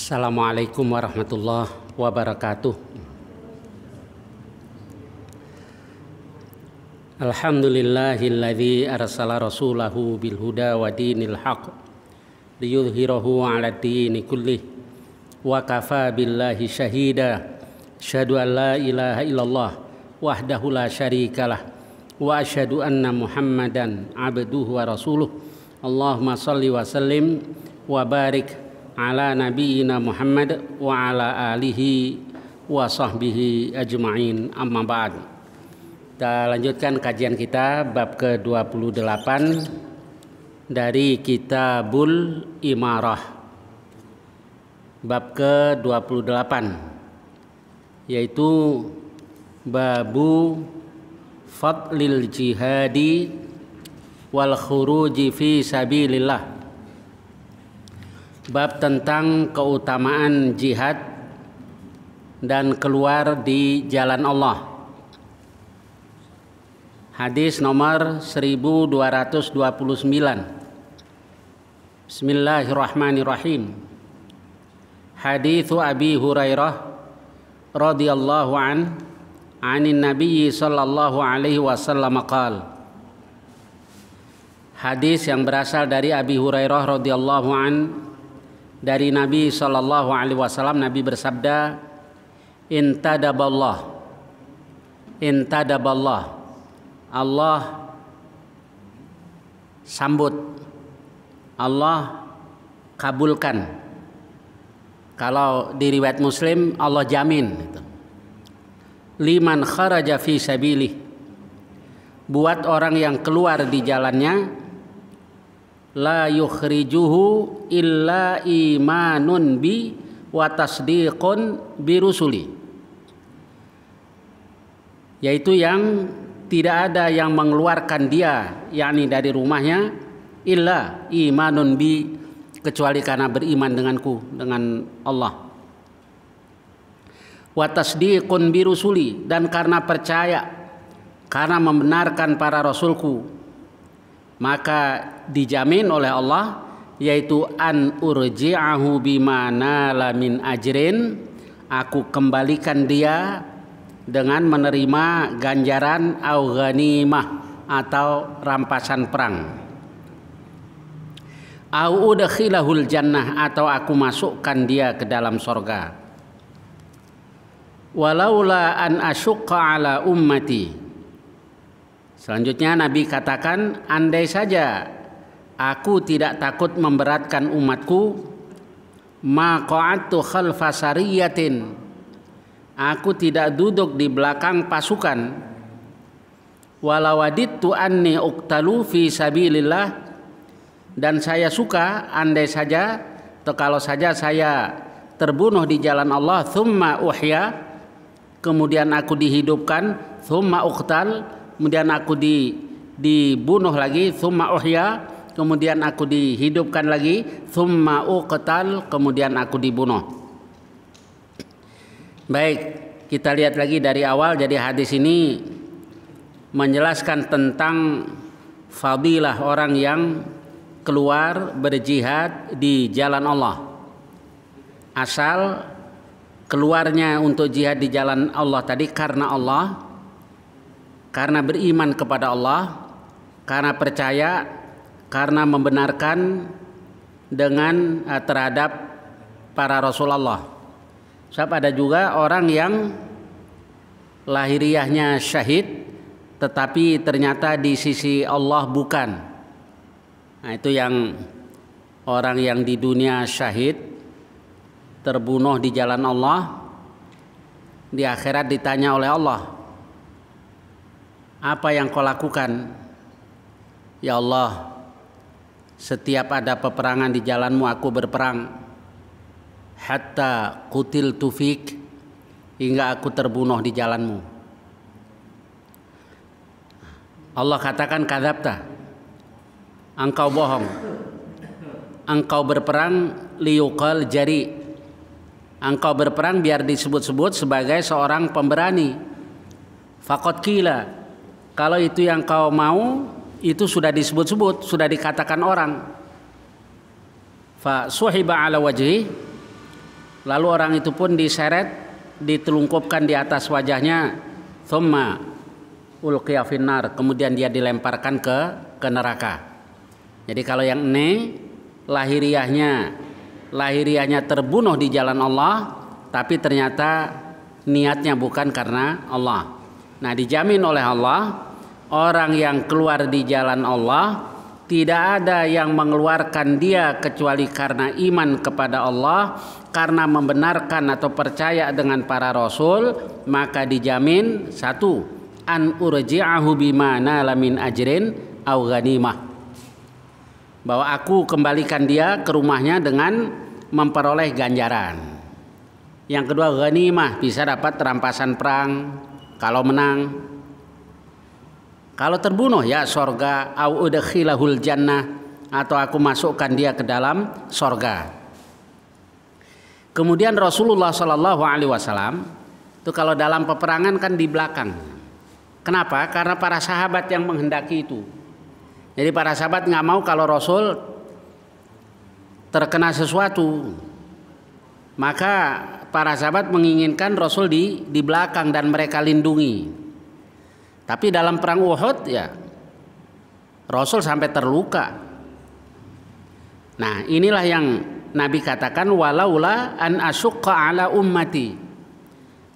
Assalamualaikum warahmatullahi wabarakatuh. Alhamdulillahilladzi arsala rasulahu bil huda wa dinil haq liyudhhirahu 'ala dini kullih wa kafa billahi syahida. Asyhadu an la ilaha illallah wahdahu la syarikalah wa asyhadu anna Muhammadan abduhu wa rasuluh. Allahumma shalli wa sallim wa barik ala nabiyyina Muhammad wa ala alihi wa sahbihi ajma'in, amma ba'd. Kita lanjutkan kajian kita bab ke-28 dari Kitabul Imarah. Bab ke-28 yaitu babu fadlil jihadi wal khuruji fi sabilillah. Bab tentang keutamaan jihad dan keluar di jalan Allah. Hadis nomor 1229. Bismillahirrahmanirrahim. Haditsu Abi Hurairah radhiyallahu anin Nabi sallallahu alaihi wasallam qala. Hadis yang berasal dari Abi Hurairah radhiyallahu dari Nabi sallallahu alaihi wasallam. Nabi bersabda, Intadaballah, Allah sambut, Allah kabulkan. Kalau di riwayat Muslim, Allah jamin. Liman kharaja fi sabilih, buat orang yang keluar di jalannya, la yukhrijuhu illa imanun bi wa tasdiqun bi rusuli, yaitu yang tidak ada yang mengeluarkan dia, yakni dari rumahnya, illa imanun bi, kecuali karena beriman denganku, dengan Allah, wa tasdiqun bi rusuli, dan karena percaya, karena membenarkan para rasulku, maka dijamin oleh Allah, yaitu an urji'ahu bimana lamin ajrin, aku kembalikan dia dengan menerima ganjaran au ghanimah, atau rampasan perang, au udkhilahul jannah, atau aku masukkan dia ke dalam sorga. Walaula an asyqa ala ummati, selanjutnya Nabi katakan, andai saja aku tidak takut memberatkan umatku, ma qa'adtu khalfa sariyatin, aku tidak duduk di belakang pasukan, walawadittu anni uqtalu fi sabilillah, dan saya suka andai saja atau kalau saja saya terbunuh di jalan Allah, thumma uhya, kemudian aku dihidupkan, thumma uqtal, kemudian aku dibunuh lagi, thumma uhya, kemudian aku dihidupkan lagi, thumma uqtal, kemudian aku dibunuh. Baik, kita lihat lagi dari awal. Jadi hadis ini menjelaskan tentang fadilah orang yang keluar berjihad di jalan Allah. Asal keluarnya untuk jihad di jalan Allah tadi karena Allah, karena beriman kepada Allah, karena percaya, karena membenarkan dengan terhadap para Rasulullah. Sebab ada juga orang yang lahiriahnya syahid, tetapi ternyata di sisi Allah bukan. Nah, itu yang orang yang di dunia syahid, terbunuh di jalan Allah, di akhirat ditanya oleh Allah, apa yang kau lakukan? Ya Allah, setiap ada peperangan di jalanmu aku berperang, hatta qutiltu fik, hingga aku terbunuh di jalanmu. Allah katakan, kadzabta, engkau bohong, engkau berperang liyuqal jari, engkau berperang biar disebut-sebut sebagai seorang pemberani. Faqad qila, kalau itu yang kau mau, itu sudah disebut-sebut, sudah dikatakan orang. Fa suhiba ala wajhi, Lalu orang itu pun diseret, ditelungkupkan di atas wajahnya, thumma ulqiya finnar, kemudian dia dilemparkan ke neraka. Jadi kalau yang ini lahiriahnya terbunuh di jalan Allah, tapi ternyata niatnya bukan karena Allah. Nah, dijamin oleh Allah, orang yang keluar di jalan Allah tidak ada yang mengeluarkan dia kecuali karena iman kepada Allah, karena membenarkan atau percaya dengan para rasul, maka dijamin satu, an urji'ahu bima nala min ajrin aw ghanimah, bahwa aku kembalikan dia ke rumahnya dengan memperoleh ganjaran. Yang kedua, ghanimah, bisa dapat rampasan perang kalau menang. Kalau terbunuh ya sorga, au udkhilahul jannah, atau aku masukkan dia ke dalam sorga. Kemudian Rasulullah Shallallahu Alaihi Wasallam itu kalau dalam peperangan kan di belakang. Kenapa? Karena para sahabat yang menghendaki itu. Jadi para sahabat nggak mau kalau Rasul terkena sesuatu. Maka para sahabat menginginkan Rasul di belakang dan mereka lindungi. Tapi dalam perang Uhud ya Rasul sampai terluka. Nah, inilah yang Nabi katakan, walaula an asyqa ala ummati.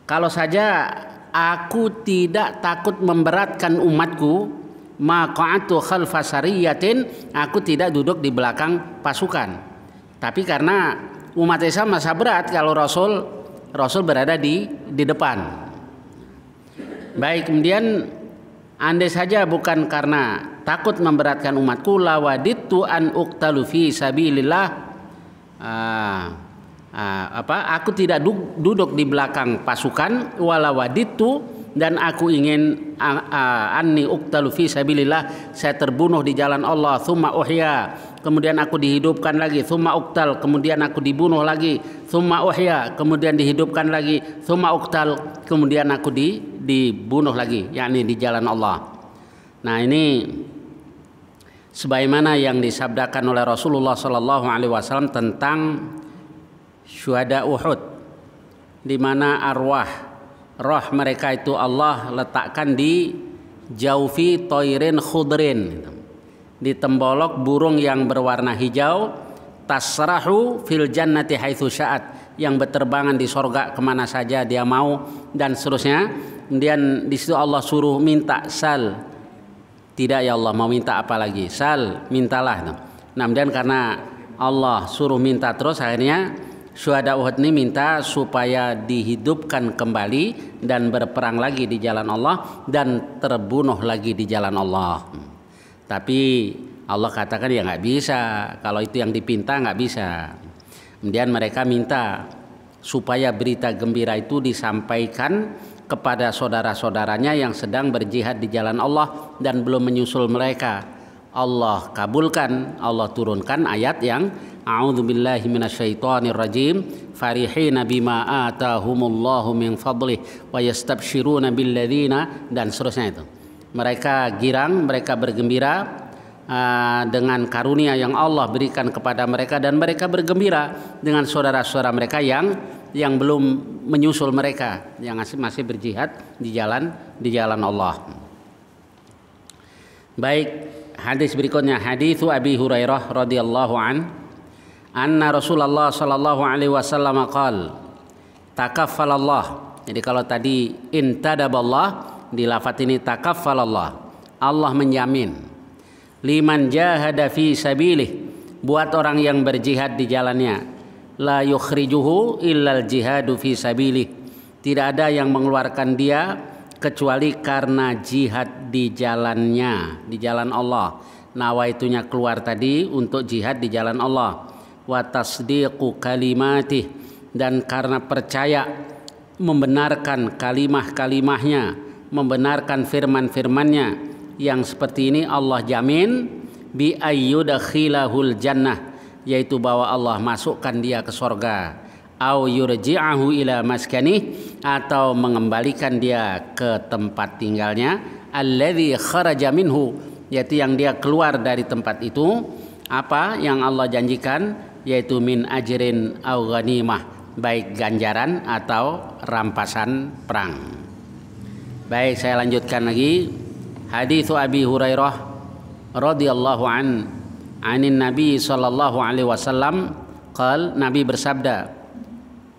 Kalau saja aku tidak takut memberatkan umatku, maqa'atu khalfa sariyatin, aku tidak duduk di belakang pasukan. Tapi karena umat Islam masa berat kalau Rasul berada di depan. Baik, kemudian andai saja bukan karena takut memberatkan umatku, lawadittu an uqtalu fi sabilillah, aku tidak duduk di belakang pasukan, walawadittu, dan aku ingin anni uqtalu fi sabilillah, saya terbunuh di jalan Allah, tsumma uhya, kemudian aku dihidupkan lagi, tsumma uqtal, kemudian aku dibunuh lagi, tsumma uhya, kemudian dihidupkan lagi, tsumma uqtal, kemudian aku dibunuh lagi, yakni di jalan Allah. Nah, ini sebagaimana yang disabdakan oleh Rasulullah Shallallahu Alaihi Wasallam tentang syuhada Uhud, di mana roh mereka itu Allah letakkan di jaufi toirin khudrin, di tembolok burung yang berwarna hijau, tasrahu fil jannati haitsu sya'at, yang berterbangan di sorga kemana saja dia mau, dan seterusnya. Kemudian di situ Allah suruh minta, sal, tidak ya Allah, mau minta apa lagi, sal, mintalah. Nah, kemudian karena Allah suruh minta terus, akhirnya syuhada Uhud ini minta supaya dihidupkan kembali dan berperang lagi di jalan Allah dan terbunuh lagi di jalan Allah. Tapi Allah katakan ya nggak bisa, kalau itu yang dipinta nggak bisa. Kemudian mereka minta supaya berita gembira itu disampaikan kepada saudara-saudaranya yang sedang berjihad di jalan Allah dan belum menyusul mereka. Allah kabulkan, Allah turunkan ayat yang a'udzubillahi minasyaitonirrajim, farihina bima atahumullahu min fadlih wa yastabshiruna billadzina, dan seterusnya itu. Mereka girang, mereka bergembira dengan karunia yang Allah berikan kepada mereka, dan mereka bergembira dengan saudara-saudara mereka yang belum menyusul mereka, yang masih berjihad di jalan Allah. Baik, hadis berikutnya, hadis Abi Hurairah radhiyallahu anna Rasulullah sallallahu alaihi wasallam qala takaffalallah. Jadi kalau tadi intadaballah, di lafaz ini takaffalallah, Allah menjamin, liman jahada fi sabilih, buat orang yang berjihad di jalannya, la yukhrijuhu illal jihadu fi sabilih, tidak ada yang mengeluarkan dia kecuali karena jihad di jalannya, di jalan Allah. Nawaitunya keluar tadi untuk jihad di jalan Allah. Wa tasdiqu kalimatih, dan karena percaya, membenarkan kalimah-kalimahnya, membenarkan firman-firmannya. Yang seperti ini Allah jamin bi ayyudkhilahul jannah, yaitu bahwa Allah masukkan dia ke sorga, au yurji'ahu ila maskani, atau mengembalikan dia ke tempat tinggalnya, alladzi kharaja minhu, yaitu yang dia keluar dari tempat itu. Apa yang Allah janjikan? Yaitu min ajrin au ghanimah, baik ganjaran atau rampasan perang. Baik, saya lanjutkan lagi. Hadits Abi Hurairah radhiyallahu anin Nabi sallallahu alaihi wasallam qal, Nabi bersabda,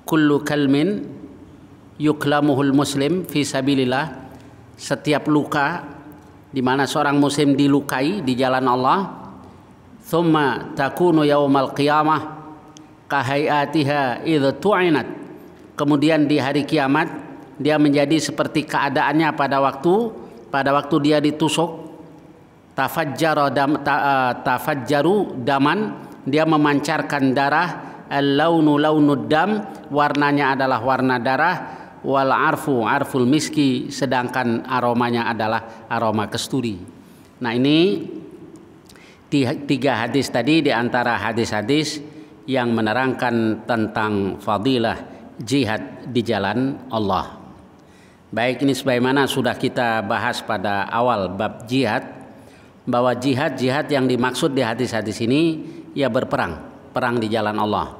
kullu kalmin yuklamuhul muslim fi sabilillah, setiap luka di mana seorang muslim dilukai di jalan Allah, thumma takunu yaumal qiyamah kahayatiha idza tu'inat, kemudian di hari kiamat dia menjadi seperti keadaannya pada waktu dia ditusuk, tafajjaru daman, dia memancarkan darah, al-launu launud dam, warnanya adalah warna darah, wal arfu arful miski, sedangkan aromanya adalah aroma kesturi. Nah, ini 3 hadis tadi di antara hadis-hadis yang menerangkan tentang fadilah jihad di jalan Allah. Baik, ini sebagaimana sudah kita bahas pada awal bab jihad, bahwa jihad yang dimaksud di hadis-hadis ini ya perang di jalan Allah.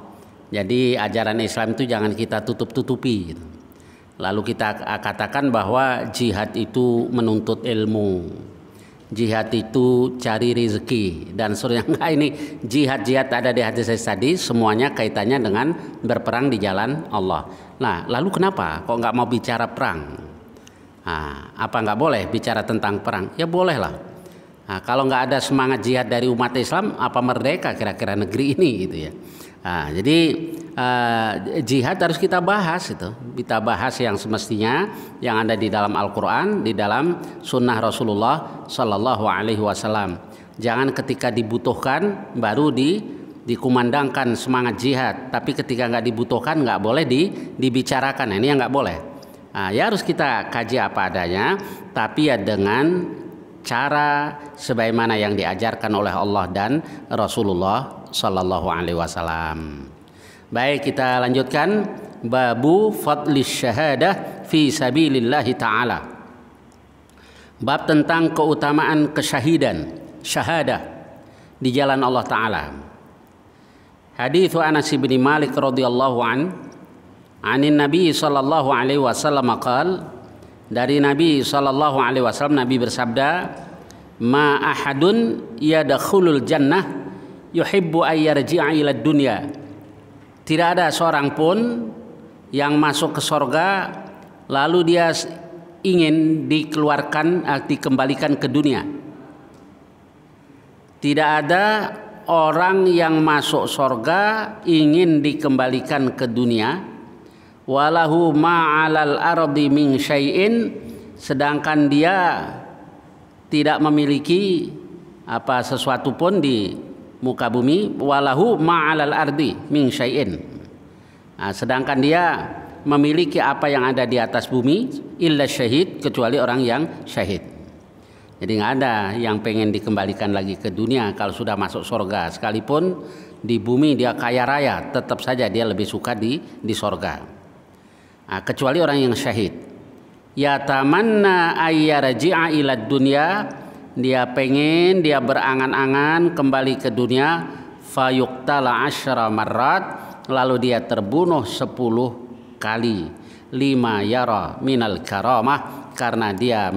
Jadi ajaran Islam itu jangan kita tutup-tutupi. Lalu kita katakan bahwa jihad itu menuntut ilmu, jihad itu cari rezeki dan seterusnya. Enggak, ini jihad ada di hadis tadi semuanya kaitannya dengan berperang di jalan Allah. Nah, lalu kenapa kok nggak mau bicara perang? Nah, apa nggak boleh bicara tentang perang? Ya boleh lah. Nah, kalau nggak ada semangat jihad dari umat Islam, apa merdeka kira-kira negeri ini gitu ya. Nah, jadi jihad harus kita bahas itu. Kita bahas yang semestinya yang ada di dalam Al-Quran, di dalam sunnah Rasulullah Sallallahu Alaihi Wasallam. Jangan ketika dibutuhkan baru dikumandangkan semangat jihad, tapi ketika nggak dibutuhkan nggak boleh dibicarakan. Nah, ini yang nggak boleh. Nah, ya harus kita kaji apa adanya, tapi ya dengan cara sebagaimana yang diajarkan oleh Allah dan Rasulullah Sallallahu Alaihi Wasallam. Baik, kita lanjutkan babu fadlis syahadah fi sabilillahi ta'ala. Bab tentang keutamaan kesyahidan, syahadah di jalan Allah Ta'ala. Hadits Anas bin Malik radhiyallahu anin Nabi sallallahu alaihi wasallam qala, dari Nabi sallallahu alaihi wasallam, Nabi bersabda, ma ahadun yadkhulul jannah yuhibbu ayyarji'a ila dunya. Tidak ada seorang pun yang masuk ke sorga lalu dia ingin dikembalikan ke dunia. Tidak ada orang yang masuk sorga ingin dikembalikan ke dunia. Walahu ma'alal ardi min syai'in, sedangkan dia tidak memiliki sesuatu pun di muka bumi. Walahu ma'alal ardi min syai'in, nah, sedangkan dia memiliki apa yang ada di atas bumi, illa syahid, kecuali orang yang syahid. Jadi nggak ada yang pengen dikembalikan lagi ke dunia kalau sudah masuk surga. Sekalipun di bumi dia kaya raya, tetap saja dia lebih suka di surga. Nah, kecuali orang yang syahid. Ya tamanna ayyarji'a ila dunya, dia pengen, dia berangan-angan kembali ke dunia, fayuqtala 10 marrat, lalu dia terbunuh 10 kali, lima yara minal karamah, karena dia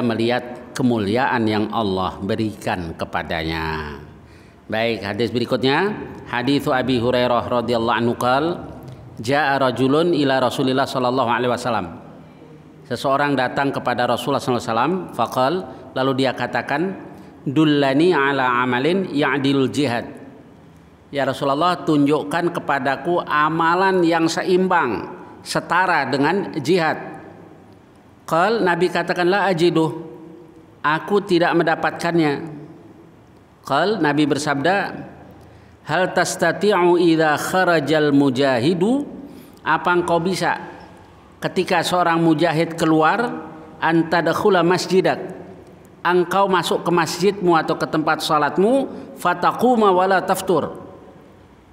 melihat kemuliaan yang Allah berikan kepadanya. Baik, hadis berikutnya, hadits Abi Hurairah radhiyallahu anhu qala, jaa rajulun ila Rasulillah sallallahu alaihi wasallam. Seseorang datang kepada Rasulullah SAW, faqal, lalu dia katakan, dullani ala amalin ya'dilul jihad. Ya Rasulullah, tunjukkan kepadaku amalan yang seimbang, setara dengan jihad. Qal, Nabi katakan, la ajiduh, aku tidak mendapatkannya. Qal, Nabi bersabda, hal tastati'u idza kharajal mujahidu, apa engkau bisa ketika seorang mujahid keluar, antadakhula masjidak, engkau masuk ke masjidmu atau ke tempat salatmu, fataquma wala taftur,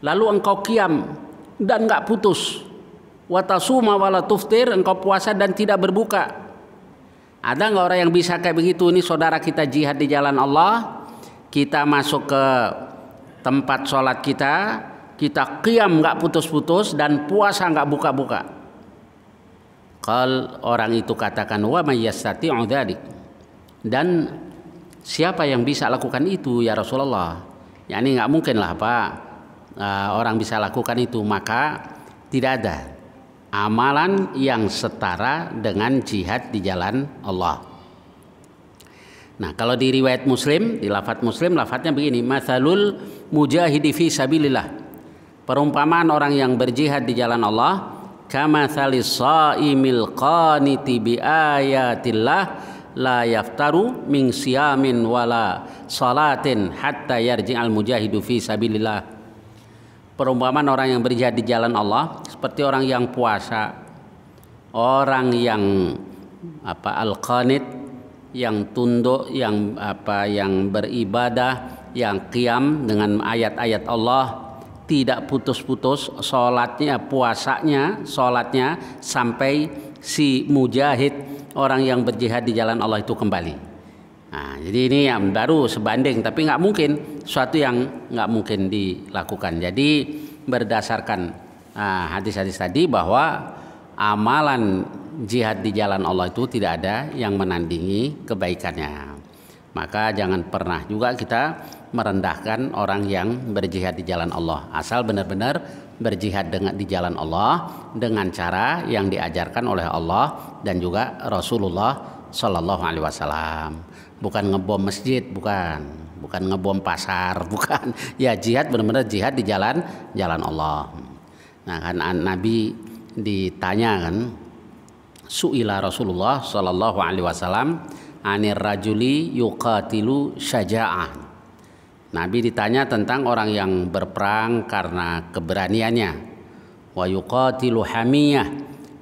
lalu engkau qiyam dan enggak putus, watasuma wala tuftir, engkau puasa dan tidak berbuka. Ada enggak orang yang bisa kayak begitu? Ini saudara kita jihad di jalan Allah, kita masuk ke tempat salat kita, kita qiyam nggak putus-putus dan puasa nggak buka-buka. Qal, orang itu katakan, wa may yastati'u dzalik. Dan siapa yang bisa lakukan itu ya Rasulullah? Yani nggak mungkin lah Pak, orang bisa lakukan itu. Maka tidak ada amalan yang setara dengan jihad di jalan Allah. Nah, kalau di riwayat Muslim, di lafadz Muslim, lafadznya begini, matsalul mujahidi fi sabilillah. Perumpamaan orang yang berjihad di jalan Allah, kamatsalis shaimil qaniti bi ayatillah la yaftaru min siyamin wala salatin hatta yarji'al mujahidu fi sabilillah. Perumpamaan orang yang berjihad di jalan Allah seperti orang yang puasa, orang yang al-qanit, yang tunduk, yang beribadah, yang qiyam dengan ayat-ayat Allah, tidak putus-putus sholatnya, puasanya, sholatnya sampai si mujahid, orang yang berjihad di jalan Allah itu kembali. Nah, jadi ini yang baru sebanding, tapi nggak mungkin, suatu yang nggak mungkin dilakukan. Jadi berdasarkan hadis-hadis tadi bahwa amalan jihad di jalan Allah itu tidak ada yang menandingi kebaikannya. Maka jangan pernah juga kita merendahkan orang yang berjihad di jalan Allah, asal benar-benar berjihad di jalan Allah dengan cara yang diajarkan oleh Allah dan juga Rasulullah Shallallahu Alaihi Wasallam. Bukan ngebom masjid, bukan ngebom pasar, bukan. Ya jihad benar-benar jihad di jalan Allah. Nah kan Nabi ditanya kan, su'ila Rasulullah Shallallahu Alaihi Wasallam anir rajuli yuqatilu syaja'ah. Nabi ditanya tentang orang yang berperang karena keberaniannya, wa yuqatilu hamiyah,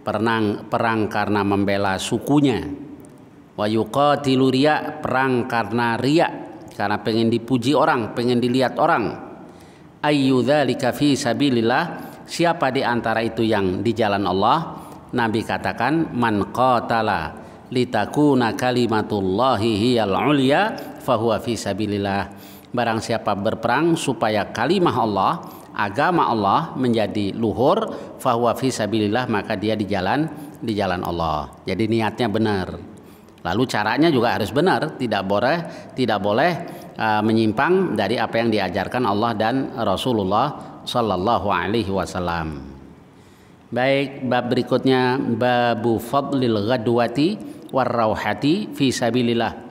perang karena membela sukunya, wa yuqatilu riya, perang karena riya, karena pengen dipuji orang, pengen dilihat orang. Ayyu dzalika fi sabilillah, siapa di antara itu yang di jalan Allah? Nabi katakan, man qatala litakuna kalimatullahi hiyal ulya fahuwa fi sabilillah. Barang siapa berperang supaya kalimah Allah, agama Allah menjadi luhur, fahuwa fi sabilillah, maka dia di jalan Allah. Jadi niatnya benar. Lalu caranya juga harus benar, tidak boleh menyimpang dari apa yang diajarkan Allah dan Rasulullah Sallallahu Alaihi Wasallam. Baik, bab berikutnya, babu fadlil ghadwati warrauhati fi sabilillah.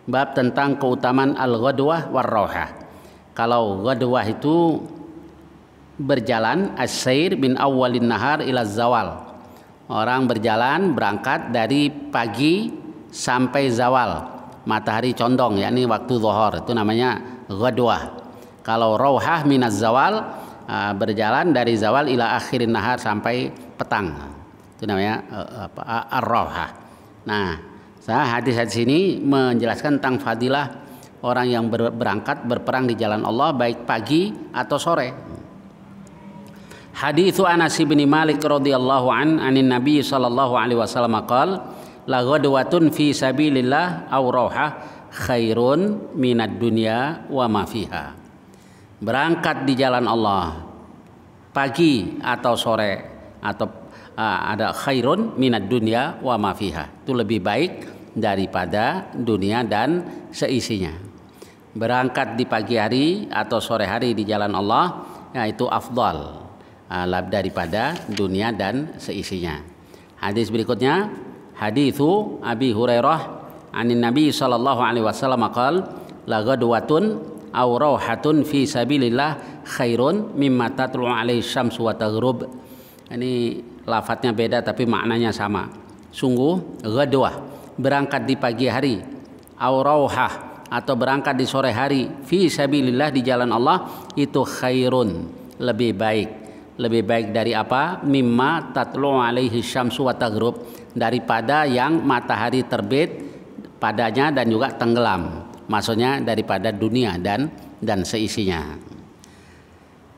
Bab tentang keutamaan al-ghadwah warrauhah. Kalau ghadwah itu berjalan, as-sair min awwalin nahar ila zawal. Orang berjalan, berangkat dari pagi sampai zawal, matahari condong, yakni waktu zuhur, itu namanya ghadwah. Kalau rauhah minaz zawal, berjalan dari zawal ila akhirin nahar, sampai petang, itu namanya ar-rauhah. Nah, hadis-hadis ini menjelaskan tentang fadilah orang yang berangkat berperang di jalan Allah baik pagi atau sore. Haditsu Anas bin Malik radhiyallahu anin Nabi sallallahu alaihi wasallam qala la ghadwatun fi sabilillah aw rauhah khairun minad dunya wa ma fiha. Berangkat di jalan Allah pagi atau sore atau ada khairun minad dunya wa ma fiha, itu lebih baik daripada dunia dan seisinya. Berangkat di pagi hari atau sore hari di jalan Allah, yaitu afdal daripada dunia dan seisinya. Hadis berikutnya, haditsu Abi Hurairah anin Nabi sallallahu alaihi wasallam qala la ghadwatun aw rauhatun fi sabilillah khairun mimma tatlu alaihi syamsu wa taghrub. Ini lafadznya beda tapi maknanya sama. Sungguh ghadwah, berangkat di pagi hari, aw rauhah, atau berangkat di sore hari, fi sabilillah, di jalan Allah, itu khairun, lebih baik dari apa? Mimma tatlu alaihi syamsu wa taghrub, daripada yang matahari terbit padanya dan juga tenggelam, maksudnya daripada dunia dan seisinya.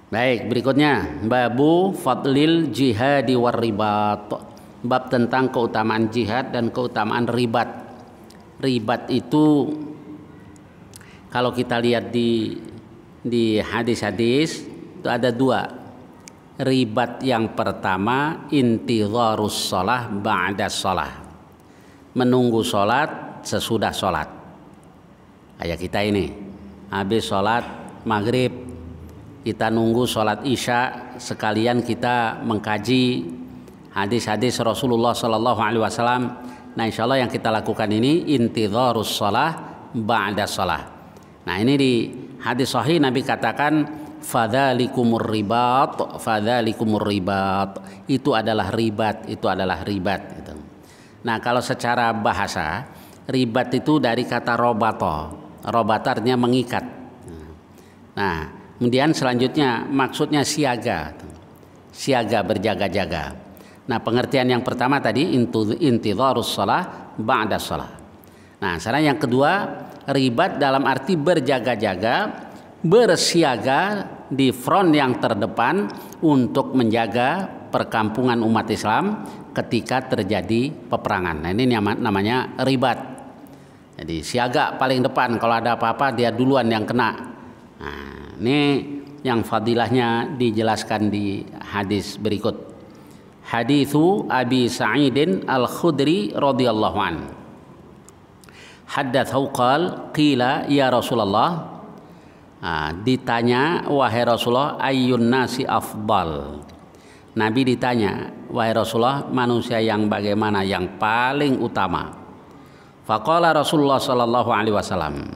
Baik, berikutnya babu fadlil jihadi war ribat. Bab tentang keutamaan jihad dan keutamaan ribat. Ribat itu kalau kita lihat di hadis-hadis itu ada dua. Ribat yang pertama intidharus shalah ba'da shalah. Menunggu sholat sesudah sholat. Kayak kita ini, habis sholat maghrib, kita nunggu sholat isya, sekalian kita mengkaji hadis-hadis Rasulullah Sallallahu Alaihi Wasallam. Nah, insya Allah yang kita lakukan ini intidharus shalah ba'da shalah. Nah, ini di hadis sahih Nabi katakan fadzalikumur ribat, itu adalah ribat, itu adalah ribat gitu. Nah, kalau secara bahasa ribat itu dari kata robato artinya mengikat. Nah, kemudian selanjutnya maksudnya siaga berjaga-jaga. Nah, pengertian yang pertama tadi intidharus shalah ba'da shalah. Nah, sekarang yang kedua, ribat dalam arti berjaga-jaga, bersiaga di front yang terdepan untuk menjaga perkampungan umat Islam ketika terjadi peperangan. Nah, ini namanya ribat. Jadi siaga paling depan, kalau ada apa-apa dia duluan yang kena. Nah, ini yang fadilahnya dijelaskan di hadis berikut. Hadithu Abi Sa'idin Al-Khudri radhiyallahu an. Haddatsahu qila ya Rasulullah. Ditanya, wahai Rasulullah, ayyun nasi afdal. Nabi ditanya, wahai Rasulullah, manusia yang bagaimana yang paling utama? Faqala Rasulullah sallallahu alaihi wasallam.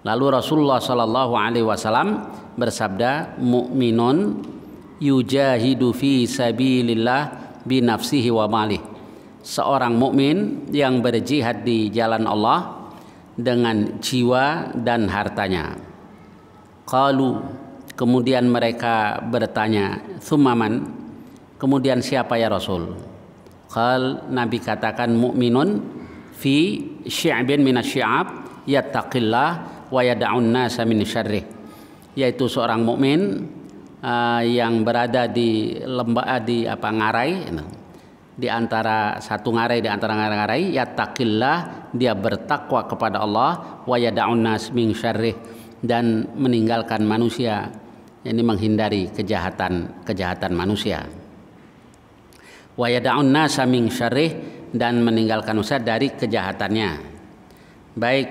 Lalu Rasulullah sallallahu alaihi wasallam bersabda, mu'minun yujahidu fi sabilillah bi nafsihi wa malih. Seorang mukmin yang berjihad di jalan Allah dengan jiwa dan hartanya. Qalu, kemudian mereka bertanya, tsummaman, kemudian siapa ya Rasul? Qal, Nabi katakan mukminun fi syi'bin minasyi'ab yattaqillah wa yad'un nasa min syarrih, yaitu seorang mukmin yang berada di lembah ngarai, di antara satu ngarai di antara ngarai, yattaqillah, dia bertakwa kepada Allah, wa yad'un nas min syarrih, dan meninggalkan manusia, ini menghindari kejahatan manusia. Wa yad'un nasa min syarrih, dan meninggalkan manusia dari kejahatannya. Baik,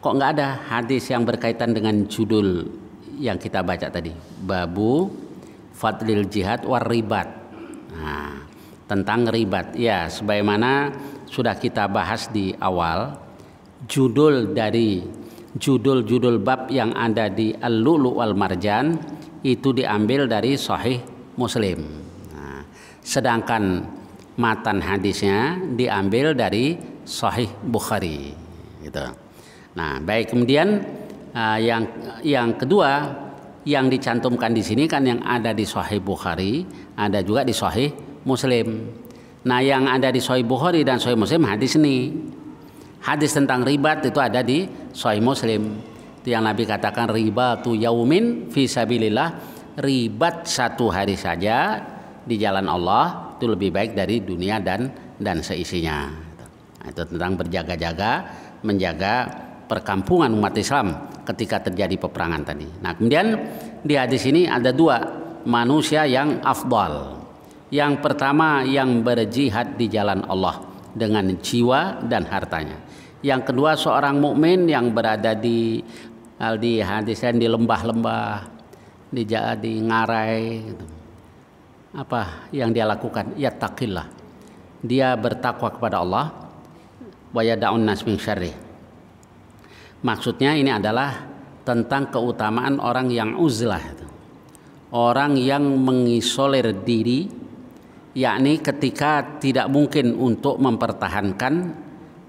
kok nggak ada hadis yang berkaitan dengan judul yang kita baca tadi, babu fadlil jihad war ribat. Nah, tentang ribat ya, sebagaimana sudah kita bahas di awal, judul bab yang ada di Al-Lu'lu' wal Marjan itu diambil dari Sahih Muslim. Nah, sedangkan matan hadisnya diambil dari Sahih Bukhari gitu. Nah, baik, kemudian yang kedua yang dicantumkan di sini kan yang ada di Sahih Bukhari, ada juga di Sahih Muslim. Nah, yang ada di Sahih Bukhari dan Sahih Muslim hadis ini. Hadis tentang ribat itu ada di Sahih Muslim. Itu yang Nabi katakan ribatu yaumin fi sabilillah, ribat satu hari saja di jalan Allah itu lebih baik dari dunia dan seisinya. Nah, itu tentang berjaga-jaga menjaga perkampungan umat Islam ketika terjadi peperangan tadi. Nah, kemudian di hadis ini ada dua manusia yang afdal. Yang pertama yang berjihad di jalan Allah dengan jiwa dan hartanya. Yang kedua seorang mukmin yang berada di hadisnya di lembah-lembah, di ngarai gitu. Apa yang dia lakukan? Yattaqillah. Dia bertakwa kepada Allah, wa yad'un nas min syarrih. Maksudnya ini adalah tentang keutamaan orang yang uzlah, orang yang mengisolir diri, yakni ketika tidak mungkin untuk mempertahankan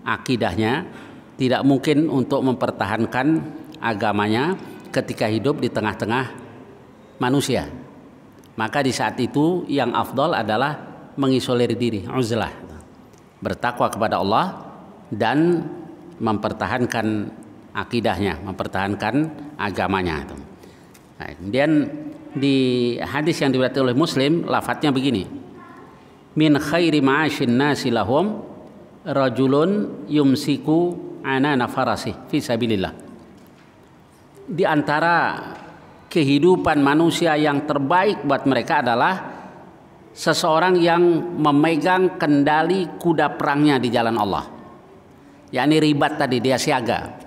akidahnya, tidak mungkin untuk mempertahankan agamanya ketika hidup di tengah-tengah manusia. Maka di saat itu yang afdal adalah mengisolir diri, uzlah, bertakwa kepada Allah dan mempertahankan akidahnya, mempertahankan agamanya. Nah, kemudian di hadis yang diriwayatkan oleh Muslim, lafadznya begini: min khairi ma'asyin nasi lahum rajulun yumsiku anana farasih fi sabilillah. di antara kehidupan manusia yang terbaik buat mereka adalah seseorang yang memegang kendali kuda perangnya di jalan Allah. Yakni ribat tadi, dia siaga.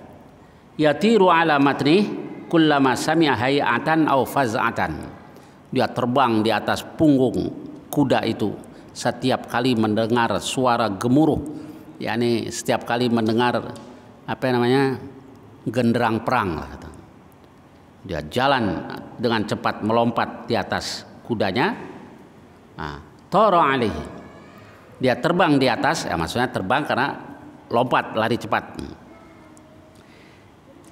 Yatiru ala matnih kullama sami'a hay'atan aw faz'atan. Dia terbang di atas punggung kuda itu setiap kali mendengar suara gemuruh, yakni setiap kali mendengar genderang perang. Dia jalan dengan cepat melompat di atas kudanya. Tara alaihi. Dia terbang di atas, maksudnya terbang karena lompat, lari cepat.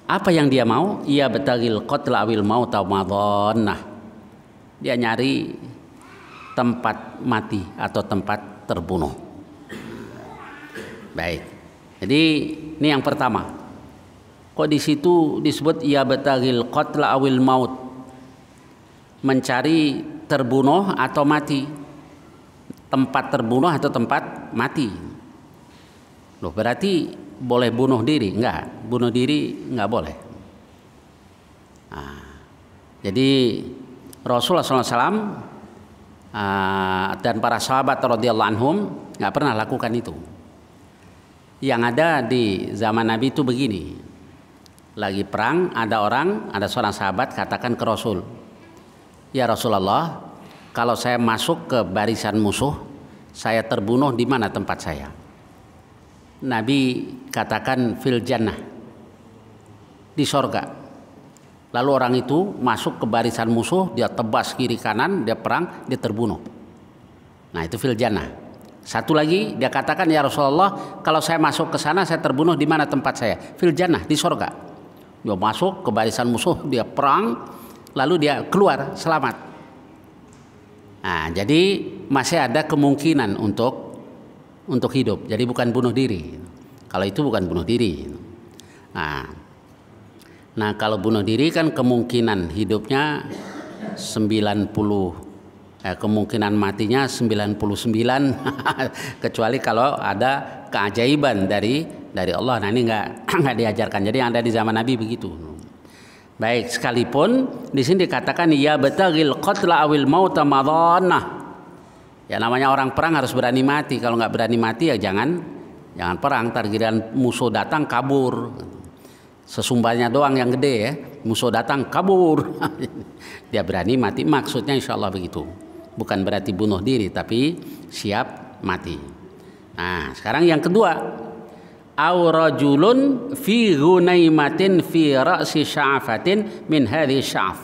Apa yang dia mau? Ia betagil qatla awil maut aw madhannah. Dia nyari tempat mati atau tempat terbunuh. Baik. Jadi ini yang pertama. Kok di situ disebut ia betagil qatla awil maut? Mencari terbunuh atau mati. Tempat terbunuh atau tempat mati. Loh, berarti boleh bunuh diri? Enggak, bunuh diri enggak boleh. Jadi Rasulullah SAW dan para sahabat radhiyallahu anhum enggak pernah lakukan itu. Yang ada di zaman Nabi itu begini. Lagi perang, ada seorang sahabat katakan ke Rasul, "Ya Rasulullah, kalau saya masuk ke barisan musuh, saya terbunuh, di mana tempat saya?" Nabi katakan fil jannah, di sorga. Lalu orang itu masuk ke barisan musuh, dia tebas kiri kanan, dia perang, dia terbunuh. Nah, itu fil jannah. Satu lagi dia katakan, "Ya Rasulullah, kalau saya masuk ke sana saya terbunuh, di mana tempat saya?" Fil jannah, di sorga. Dia masuk ke barisan musuh, dia perang, lalu dia keluar selamat. Nah, jadi masih ada kemungkinan untuk hidup. Jadi bukan bunuh diri. Kalau itu bukan bunuh diri. Nah, kalau bunuh diri kan kemungkinan hidupnya 90, kemungkinan matinya 99 kecuali kalau ada keajaiban dari Allah. Nah, ini nggak diajarkan. Jadi yang ada di zaman Nabi begitu. Baik, sekalipun di sini dikatakan ya betagil qatla awil mauta madhannah. Ya, namanya orang perang harus berani mati. Kalau nggak berani mati ya jangan perang. Targiran musuh datang kabur. Sesumbarnya doang yang gede ya. Musuh datang kabur. Dia berani mati. Maksudnya insya Allah begitu. Bukan berarti bunuh diri, tapi siap mati. Nah, sekarang yang kedua. Aw rajulun fi ghunaimatin fi ra'si sya'afatin min hadhihi sya'af.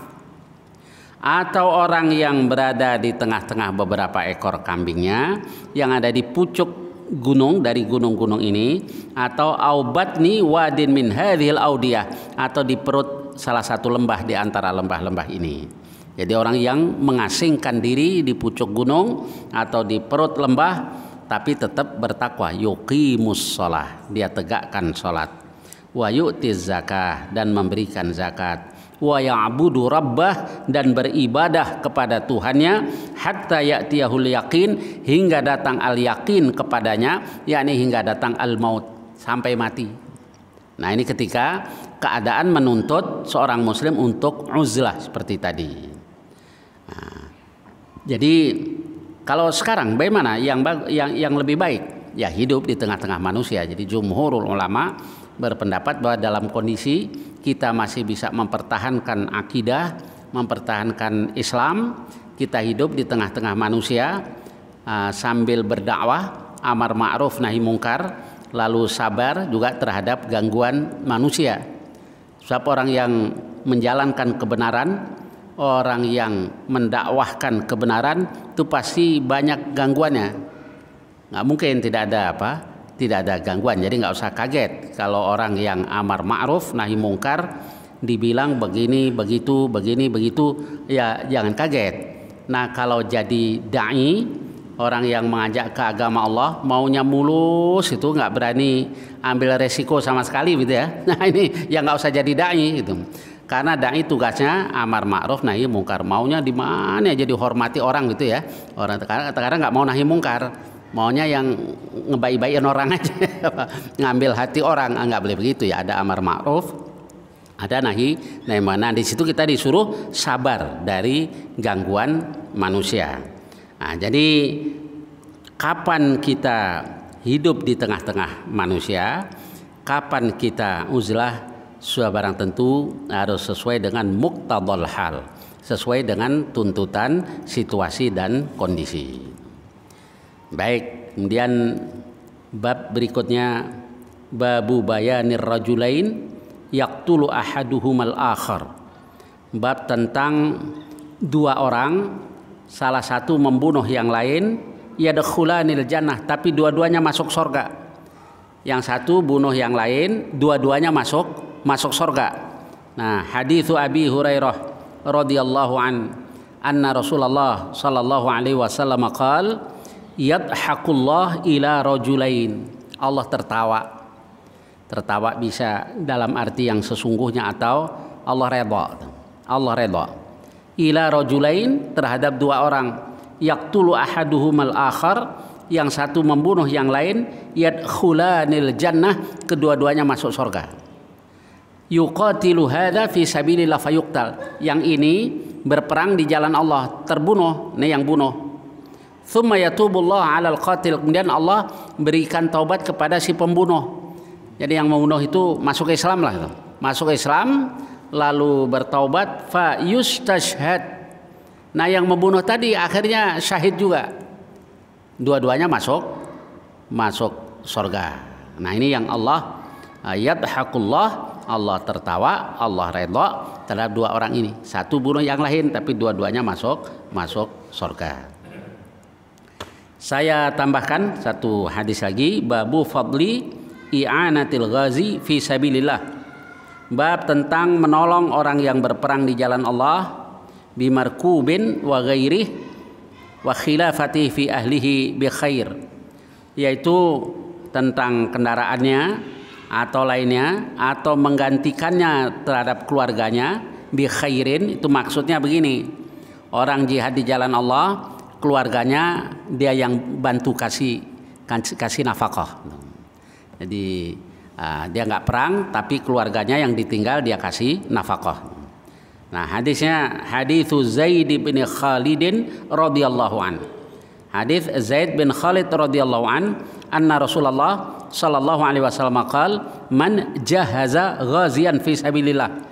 Atau orang yang berada di tengah-tengah beberapa ekor kambingnya yang ada di pucuk gunung dari gunung-gunung ini, atau aubatni wadin min hadhil audiyah, atau di perut salah satu lembah di antara lembah-lembah ini. Jadi orang yang mengasingkan diri di pucuk gunung atau di perut lembah tapi tetap bertakwa, yuqimus shalah, dia tegakkan salat, wa yu'tiz zakah, dan memberikan zakat, wa ya'budu rabbah, dan beribadah kepada Tuhannya, hatta ya'tiyahul yaqin, hingga datang al yaqin kepadanya, yakni hingga datang al maut, sampai mati. Nah, ini ketika keadaan menuntut seorang muslim untuk uzlah seperti tadi. Nah, jadi kalau sekarang bagaimana yang lebih baik? Ya, hidup di tengah-tengah manusia. Jadi jumhurul ulama berpendapat bahwa dalam kondisi kita masih bisa mempertahankan akidah, mempertahankan Islam, kita hidup di tengah-tengah manusia sambil berdakwah, amar ma'ruf nahi mungkar, lalu sabar juga terhadap gangguan manusia. Sebab orang yang menjalankan kebenaran, orang yang mendakwahkan kebenaran itu pasti banyak gangguannya. Nggak mungkin tidak ada gangguan. Jadi nggak usah kaget kalau orang yang amar ma'ruf nahi mungkar dibilang begini begitu, ya jangan kaget. Nah, kalau jadi dai, orang yang mengajak ke agama Allah, maunya mulus, itu nggak berani ambil resiko sama sekali gitu ya. Nah, ini yang nggak usah jadi dai gitu. Karena dai tugasnya amar ma'ruf nahi mungkar, maunya di mana aja dihormati orang gitu ya. Orang kadang-kadang nggak mau nahi mungkar, maunya yang ngebaik-baikin orang aja, ngambil hati orang. Nggak boleh begitu ya. Ada amar ma'ruf Ada nahi mana di situ kita disuruh sabar dari gangguan manusia. Nah, jadi kapan kita hidup di tengah-tengah manusia, kapan kita uzlah, sudah barang tentu harus sesuai dengan muqtadal hal, sesuai dengan tuntutan situasi dan kondisi. Baik, kemudian bab berikutnya babu bayanir rajulain yaqtulu ahaduhumal akhar. Bab tentang dua orang, salah satu membunuh yang lain, yadkhulanil jannah, tapi dua-duanya masuk surga. Yang satu bunuh yang lain, dua-duanya masuk surga. Nah, haditsu Abi Hurairah radhiyallahu anna Rasulullah sallallahu alaihi wasallam qaal yadhaqullah ila rajulain. Allah tertawa bisa dalam arti yang sesungguhnya atau Allah redha ila rajulain, terhadap dua orang, yaqtulu ahaduhumal akhar, yang satu membunuh yang lain, yadkhulanil jannah, kedua-duanya masuk surga. Yuqatilu hadza fi sabilillah fayuqtal, yang ini berperang di jalan Allah, terbunuh, ini yang bunuh. Tsumma yatubullah 'alal qatil, kemudian Allah berikan taubat kepada si pembunuh. Jadi yang membunuh itu masuk Islam lah, masuk Islam lalu bertaubat, fa yustashhad. Nah, yang membunuh tadi akhirnya syahid juga. Dua-duanya masuk surga. Nah, ini yang Allah yadhaqullah, Allah tertawa, Allah redha terhadap dua orang ini. Satu bunuh yang lain tapi dua-duanya masuk surga. Saya tambahkan satu hadis lagi, babu fadli i'anatil ghazi fi sabilillah. Bab tentang menolong orang yang berperang di jalan Allah, bimarkubin wa ghairih wa khilafati fi ahlihi bi khair, yaitu tentang kendaraannya atau lainnya atau menggantikannya terhadap keluarganya bi khairin. Itu maksudnya begini, orang jihad di jalan Allah, keluarganya dia yang bantu kasih nafkah. Jadi dia nggak perang tapi keluarganya yang ditinggal dia kasih nafkah. Nah, hadisnya haditsu Zaid bin Khalid radhiyallahu an. Hadis Zaid bin Khalid radhiyallahu an, anna Rasulullah sallallahu alaihi wasallam qaal man jahaza ghazian fi sabilillah.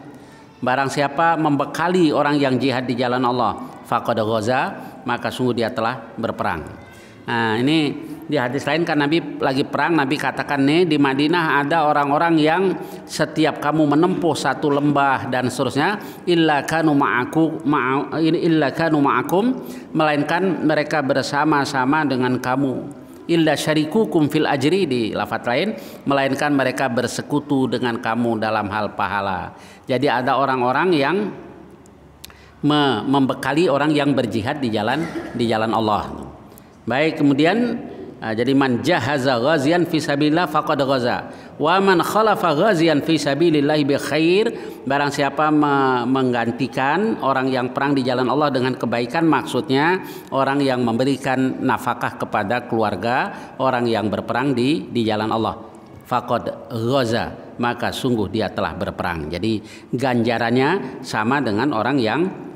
Barang siapa membekali orang yang jihad di jalan Allah, faqad ghaza, maka sungguh dia telah berperang. Nah, ini di hadis lain kan Nabi lagi perang, Nabi katakan nih di Madinah ada orang-orang yang setiap kamu menempuh satu lembah dan seterusnya, illa kanu ma'akum, melainkan mereka bersama-sama dengan kamu. Illa syarikukum fil ajri, di lafaz lain, melainkan mereka bersekutu dengan kamu dalam hal pahala. Jadi ada orang-orang yang membekali orang yang berjihad di jalan Allah. Baik, kemudian jadi man jahaza ghazian fi sabilillah faqad ghaza wa man khalafa ghazian fi sabilillah bi khair, barang siapa menggantikan orang yang perang di jalan Allah dengan kebaikan, maksudnya orang yang memberikan nafkah kepada keluarga orang yang berperang di jalan Allah, faqad ghaza, maka sungguh dia telah berperang. Jadi ganjarannya sama dengan orang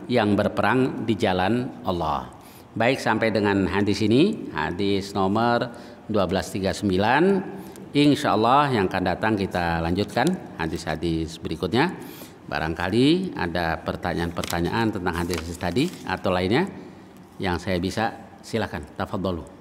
yang berperang di jalan Allah. Baik, sampai dengan hadis ini, hadis nomor 1239. Insya Allah yang akan datang kita lanjutkan hadis-hadis berikutnya. Barangkali ada pertanyaan-pertanyaan tentang hadis tadi atau lainnya yang saya bisa, silakan, tafadhalu.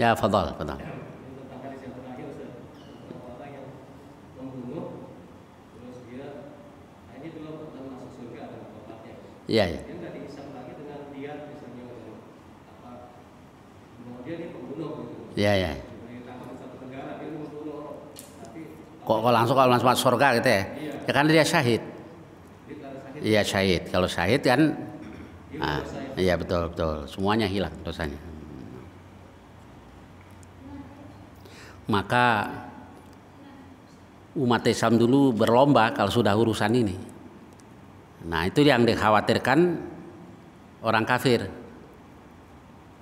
Ya, fadhal. Iya, ya. Iya, ya. Kok langsung kalau masuk surga gitu ya? Ya kan dia syahid. Iya, syahid. Kalau syahid kan, iya betul. Semuanya hilang dosanya. Maka umat Islam dulu berlomba kalau sudah urusan ini. Nah, itu yang dikhawatirkan orang kafir.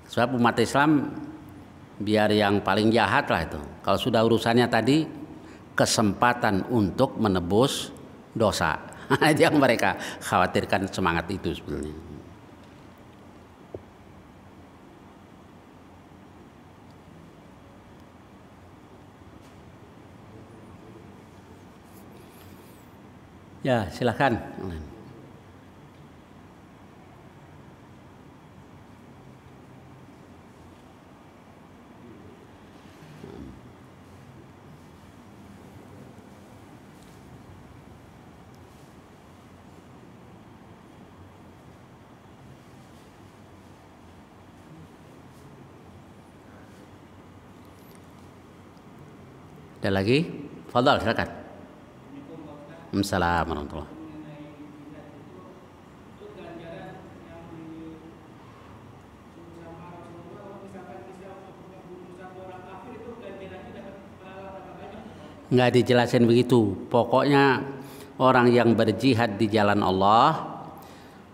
Sebab umat Islam biar yang paling jahat lah itu. Kalau sudah urusannya tadi kesempatan untuk menebus dosa. Itu yang mereka khawatirkan, semangat itu sebenarnya. Ya, silakan. Ada lagi? Fadhal, silakan. Assalamualaikum warahmatullahi. Nggak dijelasin begitu. Pokoknya orang yang berjihad di jalan Allah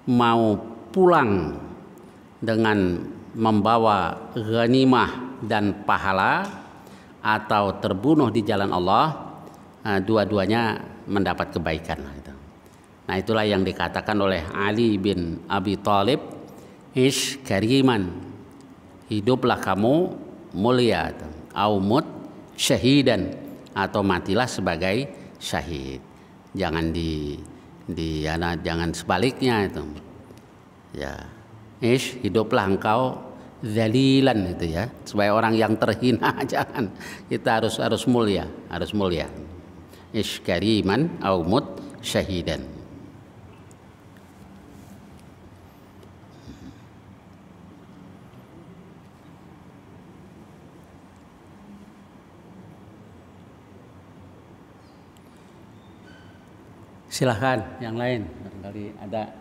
mau pulang dengan membawa ghanimah dan pahala atau terbunuh di jalan Allah, dua-duanya mendapat kebaikan. Nah, itulah yang dikatakan oleh Ali bin Abi Thalib, ish kariman, hiduplah kamu mulia, au mut syahidan, atau matilah sebagai syahid. Jangan jangan sebaliknya itu. Ya, ish, hiduplah engkau zalilan itu ya, supaya orang yang terhina. Jangan, kita harus mulia, ish kariman au mut syahidan. Silahkan yang lain, barangkali ada.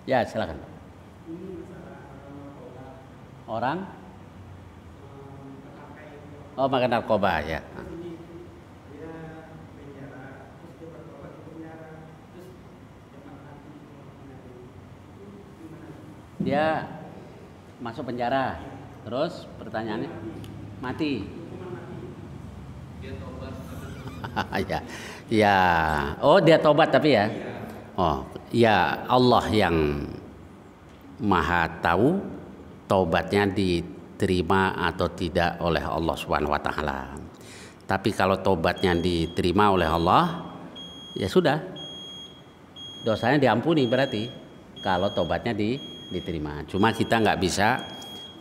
Ya, silakan. Orang? Oh, makan narkoba ya. Dia masuk penjara. Terus pertanyaannya, mati. Ya, ya. Oh, dia tobat tapi ya. Oh, ya, Allah yang Maha tahu taubatnya diterima atau tidak oleh Allah Subhanahu wa taala. Tapi kalau taubatnya diterima oleh Allah, ya sudah. Dosanya diampuni berarti kalau taubatnya diterima. Cuma kita nggak bisa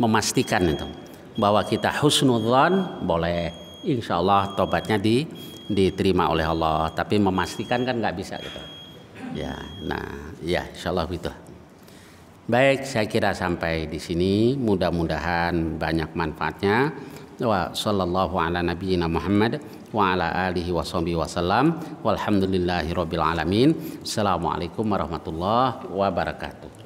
memastikan itu. Bahwa kita husnudzon boleh, insya Allah taubatnya diterima oleh Allah. Tapi memastikan kan nggak bisa gitu. Ya, nah, ya, insyaallah itu. Baik, saya kira sampai di sini. Mudah-mudahan banyak manfaatnya. Wa sallallahu ala nabiyyina Muhammad wa ala alihi washabihi wasallam. Walhamdulillahirabbil alamin. Assalamualaikum warahmatullahi wabarakatuh.